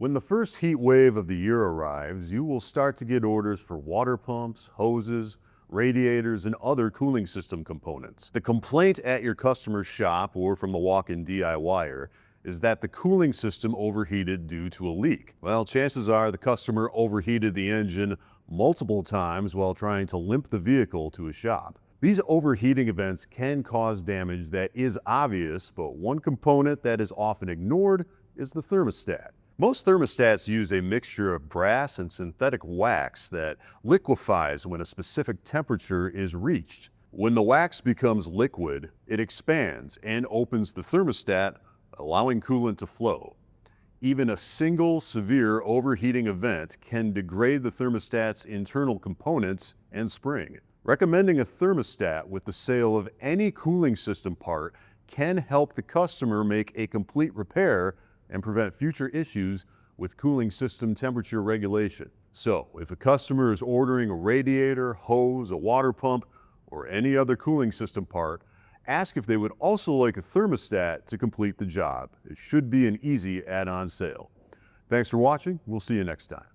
When the first heat wave of the year arrives, you will start to get orders for water pumps, hoses, radiators, and other cooling system components. The complaint at your customer's shop or from the walk-in DIYer is that the cooling system overheated due to a leak. Well, chances are the customer overheated the engine multiple times while trying to limp the vehicle to a shop. These overheating events can cause damage that is obvious, but one component that is often ignored is the thermostat. Most thermostats use a mixture of brass and synthetic wax that liquefies when a specific temperature is reached. When the wax becomes liquid, it expands and opens the thermostat, allowing coolant to flow. Even a single severe overheating event can degrade the thermostat's internal components and spring. Recommending a thermostat with the sale of any cooling system part can help the customer make a complete repair and prevent future issues with cooling system temperature regulation. So, if a customer is ordering a radiator, hose, a water pump, or any other cooling system part, ask if they would also like a thermostat to complete the job. It should be an easy add-on sale. Thanks for watching. We'll see you next time.